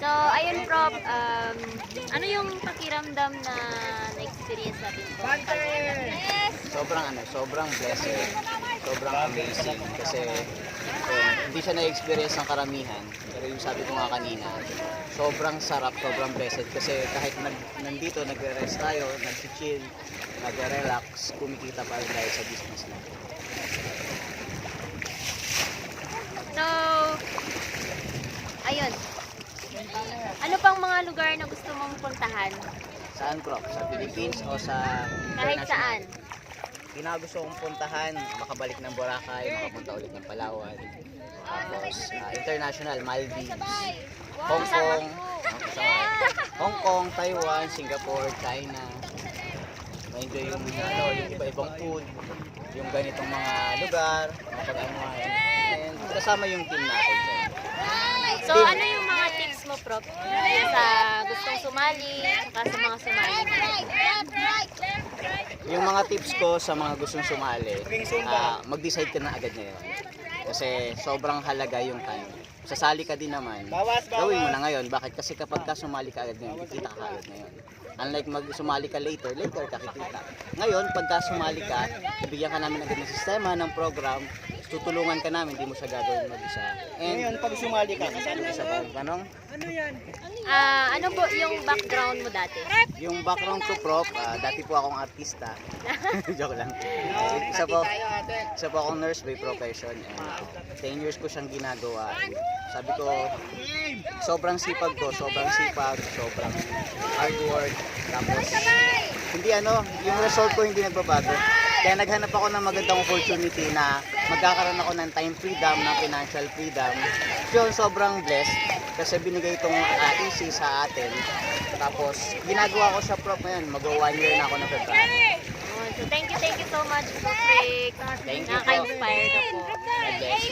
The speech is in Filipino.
So, ayun Prof, ano yung pakiramdam na na-experience natin po? Sobrang blessed. Sobrang amazing kasi hindi siya na-experience ng karamihan. Pero yung sabi ko nga kanina, sobrang sarap, sobrang blessed kasi kahit nandito, nagre-rest tayo, nag-chill, nag-relax, kumikita pa rin dahil sa business natin. So, ayun. Ano pang mga lugar na gusto mong puntahan? Saan, Prof? Sa Philippines o sa Kahit international? saan. Pinakagusto kong puntahan, makabalik ng Boracay, makapunta ulit ng Palawan. Tapos, international, Maldives, Hong Kong, Hong Kong, Taiwan, Singapore, China. Ma-enjoy yung iba-ibang food, yung ganitong mga lugar, mapag-anuhan. And kasama yung team natin. So, ano yung mga tips mo, Prof? Sa gustong sumali, saka sa mga sumali. Yung mga tips ko sa mga gustong sumali, mag-decide ka na agad ngayon. Kasi sobrang halaga yung time. Sasali ka din naman, gawin mo na ngayon. Bakit? Kasi kapag ka sumali ka agad ngayon, kikita ka agad ngayon. Unlike sumali ka later ka kikita. Ngayon, pagka sumali ka, ibigyan ka namin agad ng sistema, ng program, tutulungan ka namin, hindi mo siya gagawin mag-isa. And ngayon, pag sumali ka, kasali ka sa tanong? Ano po yung background mo dati? Yung background ko, Prof, dati po akong artista. Joke lang. Isa po akong nurse by profession. And 10 years ko siyang ginagawa. And sabi ko, sobrang sipag, sobrang hard work. Tapos, yung result ko hindi nagbabago. Kaya naghanap ako ng magandang opportunity na magkakaroon ako ng time freedom, ng financial freedom. So, sobrang blessed kasi binigay itong easy sa atin. Tapos, ginagawa ko siya, Prof, ngayon. Mag-1 year na ako na February. So, thank you so much, Prof. Rick. Thank you, Prof. Nakaka-inspire ka po. God bless.